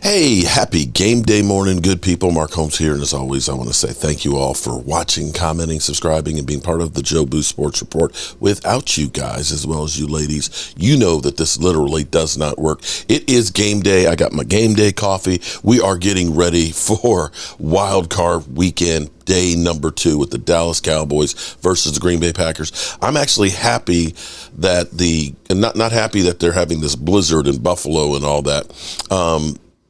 Hey, happy game day morning, good people. Mark Holmes here, and as always, I want to say thank you all for watching, commenting, subscribing, and being part of the Joe Boo Sports Report. Without you guys, as well as you ladies, you know that this literally does not work. It is game day. I got my game day coffee. We are getting ready for wild card weekend. Day number 2 with the Dallas Cowboys versus the Green Bay Packers. I'm actually happy that not happy that they're having this blizzard in Buffalo and all that.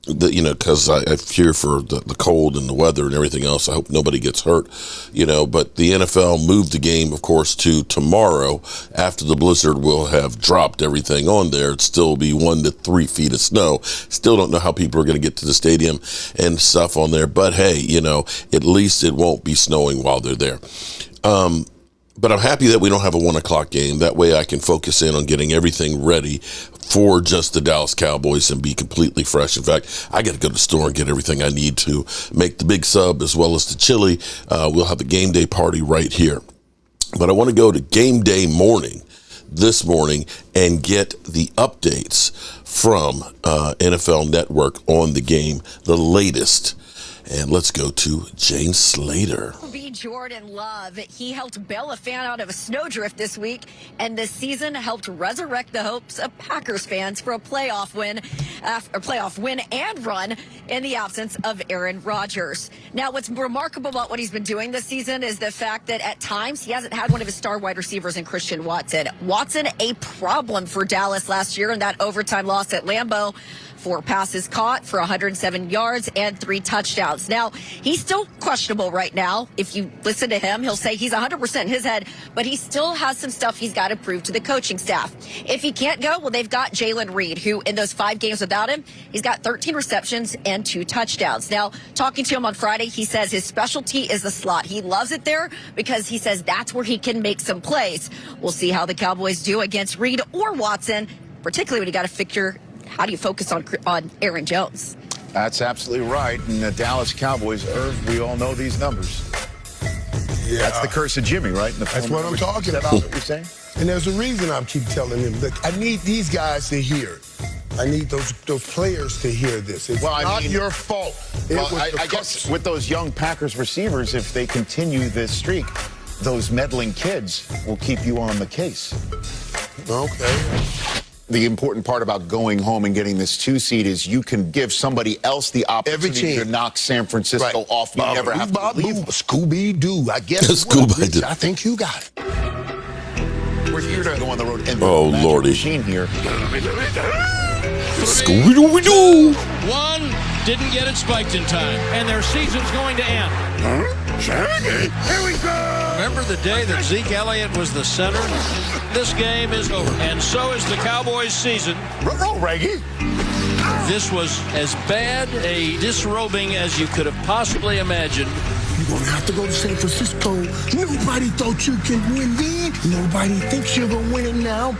Because I fear for the cold and the weather and everything else. I hope nobody gets hurt, but the NFL moved the game, of course, to tomorrow after the blizzard will have dropped everything on there. It'd still be 1 to 3 feet of snow. Still don't know how people are going to get to the stadium and stuff on there. But hey, at least it won't be snowing while they're there. But I'm happy that we don't have a 1 o'clock game. That way I can focus in on getting everything ready for just the Dallas Cowboys and be completely fresh. In fact, I got to go to the store and get everything I need to make the big sub as well as the chili. We'll have a game day party right here. But I want to go to game day morning this morning and get the updates from NFL Network on the game, the latest. And let's go to Jane Slater. Jordan Love, he helped bail a fan out of a snowdrift this week, and this season helped resurrect the hopes of Packers fans for a playoff win and run in the absence of Aaron Rodgers. Now, what's remarkable about what he's been doing this season is the fact that at times he hasn't had one of his star wide receivers in Christian Watson. Watson, a problem for Dallas last year in that overtime loss at Lambeau. 4 passes caught for 107 yards and 3 touchdowns. Now, he's still questionable right now. If you listen to him, he'll say he's 100% in his head, but he still has some stuff he's got to prove to the coaching staff. If he can't go, well, they've got Jalen Reed, who in those 5 games without him, he's got 13 receptions and 2 touchdowns. Now, talking to him on Friday, he says his specialty is the slot. He loves it there because he says that's where he can make some plays. We'll see how the Cowboys do against Reed or Watson, particularly when you got to figure how do you focus on Aaron Jones? That's absolutely right. And the Dallas Cowboys, we all know these numbers. Yeah. That's the curse of Jimmy, right? That's what I'm talking about. What you're saying? And there's a reason I keep telling him, look, I need these guys to hear. I need those players to hear this. It's not your fault. I guess with those young Packers receivers, if they continue this streak, those meddling kids will keep you on the case. Okay. The important part about going home and getting this 2 seed is you can give somebody else the opportunity to knock San Francisco off. You never have to leave. Scooby-Doo, I guess. Scooby-Doo. I think you got it. We're here to go on the road and Lordy. machine here. Scooby-Doo. One didn't get it spiked in time, and their season's going to end. Shaggy, here we go! Remember the day that Zeke Elliott was the center? This game is over, and so is the Cowboys' season. Roll, Reggie. This was as bad a disrobing as you could have possibly imagined. You're going to have to go to San Francisco. Nobody thought you could win then. Nobody thinks you're going to win it now.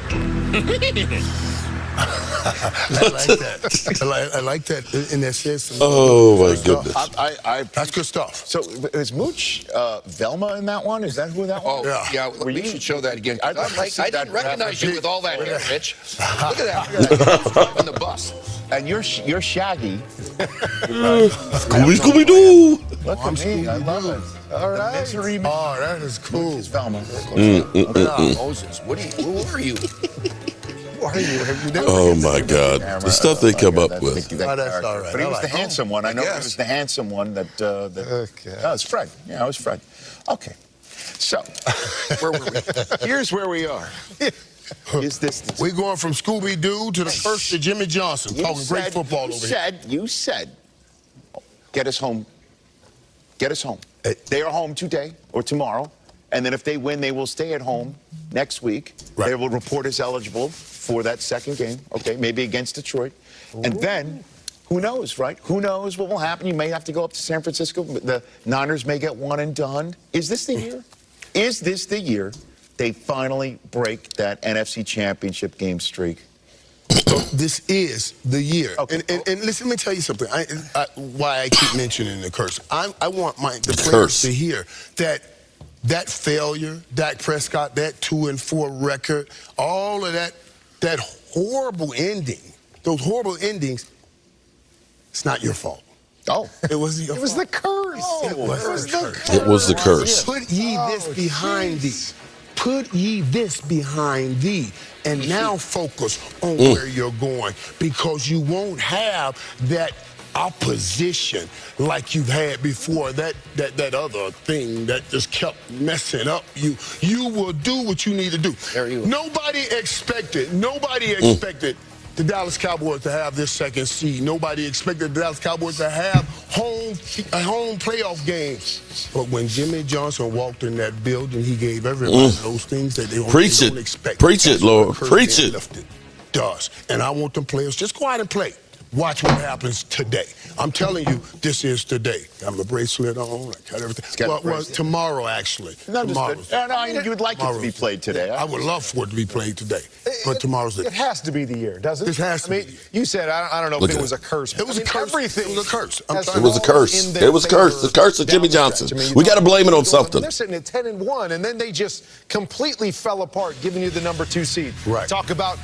I like that. I like that. And that says some my goodness. That's good stuff. So is Mooch Velma in that one? Is that who that was? Oh, yeah. We should show that again. I didn't recognize you with all that hair, Rich. Look at that. On the bus. And you're Shaggy. Scooby-Doo. Look at me. I love it. All right. Oh, that is cool. It's Velma. Moses, who are you? Oh my God, the stuff they come up with. That's all right. But he was the handsome one. I know he was the handsome one that okay. No, it's Fred. Yeah, it was Fred. Okay. So, where were we? Here's where we are. Is this We're going from Scooby-Doo to the first to Jimmy Johnson. Talking great football over here. You said, get us home. Get us home. They are home today or tomorrow. And then if they win, they will stay at home next week. Right. They will report as eligible for that second game, okay, maybe against Detroit. Ooh. And then, who knows, right? Who knows what will happen? You may have to go up to San Francisco. The Niners may get one and done. Is this the year? Is this the year they finally break that NFC Championship game streak? This is the year. Okay. And listen, let me tell you something. Why I keep mentioning the curse. I want the players to hear that failure, Dak Prescott, that 2-4 record, all of that horrible ending, those horrible endings, It's not your fault. Oh. It was your fault. It was the curse. It was the curse. It was the curse. Put ye this behind thee. Put ye this behind thee. And now focus on where you're going, because you won't have that opposition like you've had before, that other thing that just kept messing up you. You will do what you need to do. Nobody expected the Dallas Cowboys to have this second seed. Nobody expected the Dallas Cowboys to have a home playoff game. But when Jimmy Johnson walked in that building, he gave everybody those things that they don't expect. Preach it, Lord. Preach it. Does. And I want them players, just go out and play. Watch what happens today. I'm telling you, this is today. I have a bracelet on. I got everything. Well, tomorrow, actually. Tomorrow. You would like it to be played today. I would love for it to be played today. But tomorrow's the day. It has to be the year, doesn't it? It has to be. You said, I don't know if it was a curse. It was a curse. Everything. It was a curse. It was a curse. It was a curse. The curse of Jimmy Johnson. We got to blame it on something. They're sitting at 10-1, and then they just completely fell apart, giving you the number 2 seed. Right. Talk about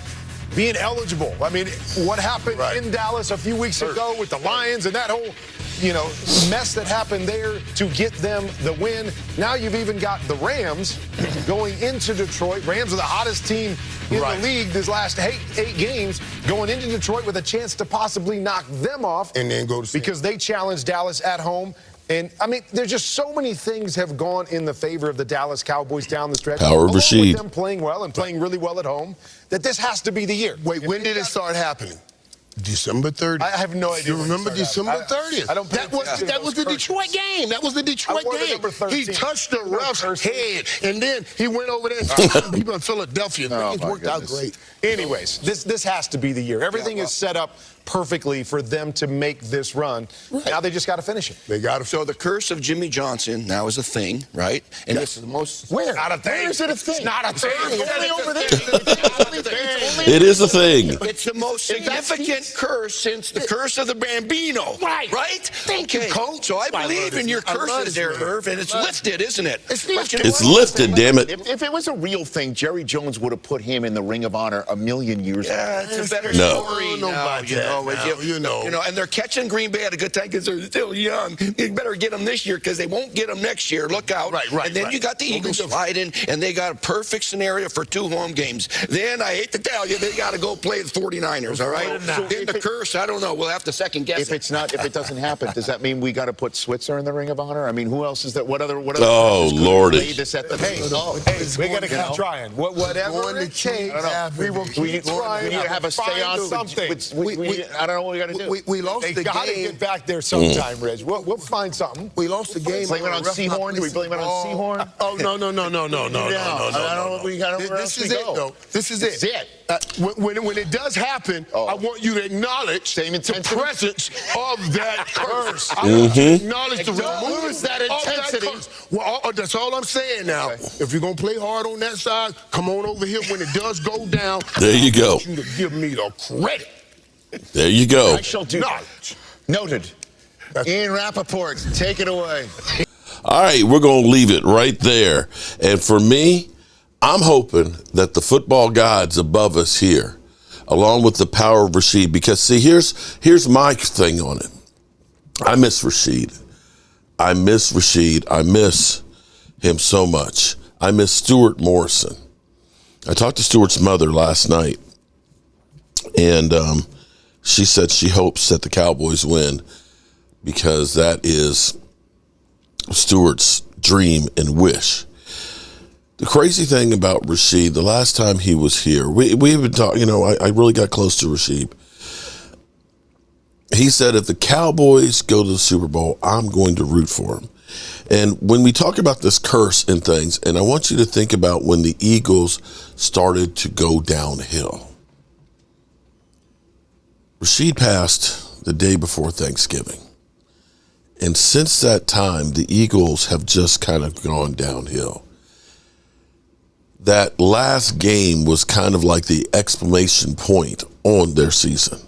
being eligible. I mean, what happened in Dallas a few weeks ago with the Lions and that whole, mess that happened there to get them the win. Now you've even got the Rams going into Detroit. Rams are the hottest team in the league these last eight games, going into Detroit with a chance to possibly knock them off. And then go to because they challenged Dallas at home. And, I mean, there's just so many things have gone in the favor of the Dallas Cowboys down the stretch. Power of Rashid. With them playing well and playing really well at home, that this has to be the year. Wait, when did it start happening? December 30th. I have no idea. You remember December 30th? That was the Detroit game. That was the Detroit game. He touched the ref's head, and then he went over there and touched people in Philadelphia. It worked out great. Anyways, this has to be the year. Everything is set up perfectly for them to make this run. Now they just got to finish it. They got to. So the curse of Jimmy Johnson now is a thing, right? And this is the most. Where? Not a thing. Where is it a thing? It's not a thing. It's only over there. It is a thing. It's the most significant curse since the curse of the Bambino. Right? Thank you, Coach. So I believe in your curses there, Irv, and it's lifted, isn't it? It's lifted, damn it. If it was a real thing, Jerry Jones would have put him in the Ring of Honor a million years ago. Yeah, it's a better story now, and they're catching Green Bay at a good time because they're still young. You better get them this year because they won't get them next year. Look out. And then you got the Eagles sliding, and they got a perfect scenario for 2 home games. Then, I hate to tell you, they got to go play the 49ers, all right? Then the curse, I don't know. We'll have to second guess if it doesn't happen, does that mean we got to put Switzer in the Ring of Honor? I mean, who else is that? What other Oh, Lordy. we got to keep trying. Whatever it takes, we will keep trying. We need to have a seance. Something. I don't know what we got to do. We lost the game. They got to get back there sometime, Reg. We'll find something. We lost the game. Blame it on Seahorn? Do we blame it on Seahorn? Oh, no. I don't know. We got to. This is it, though. This is it. When it does happen, I want you to acknowledge the presence of that curse. I want you to acknowledge the removal that intensity. Well, that's all I'm saying now. If you're going to play hard on that side, come on over here when it does go down. There you go. I want you to give me the credit. There you go. I shall do that. Noted. Ian Rappaport, take it away. All right, we're going to leave it right there. And for me, I'm hoping that the football gods above us here, along with the power of Rashid, because, see, here's my thing on it. I miss Rashid. I miss him so much. I miss Stuart Morrison. I talked to Stuart's mother last night, and she said she hopes that the Cowboys win because that is Stuart's dream and wish. The crazy thing about Rashid, the last time he was here, we've been talking, I really got close to Rashid. He said, if the Cowboys go to the Super Bowl, I'm going to root for them. And when we talk about this curse and things, and I want you to think about when the Eagles started to go downhill. Rashid passed the day before Thanksgiving. And since that time, the Eagles have just kind of gone downhill. That last game was kind of like the exclamation point on their season.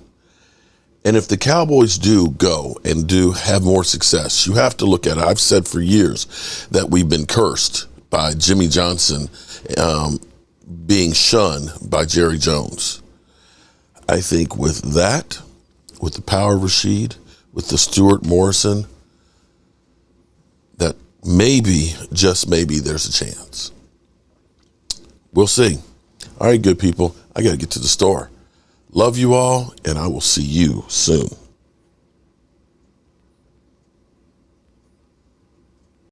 And if the Cowboys do go and do have more success, you have to look at it. I've said for years that we've been cursed by Jimmy Johnson being shunned by Jerry Jones. I think with that, with the power of Rashid, with the Stuart Morrison that maybe, just maybe, there's a chance. We'll see. All right, good people, I got to get to the store. Love you all, and I will see you soon.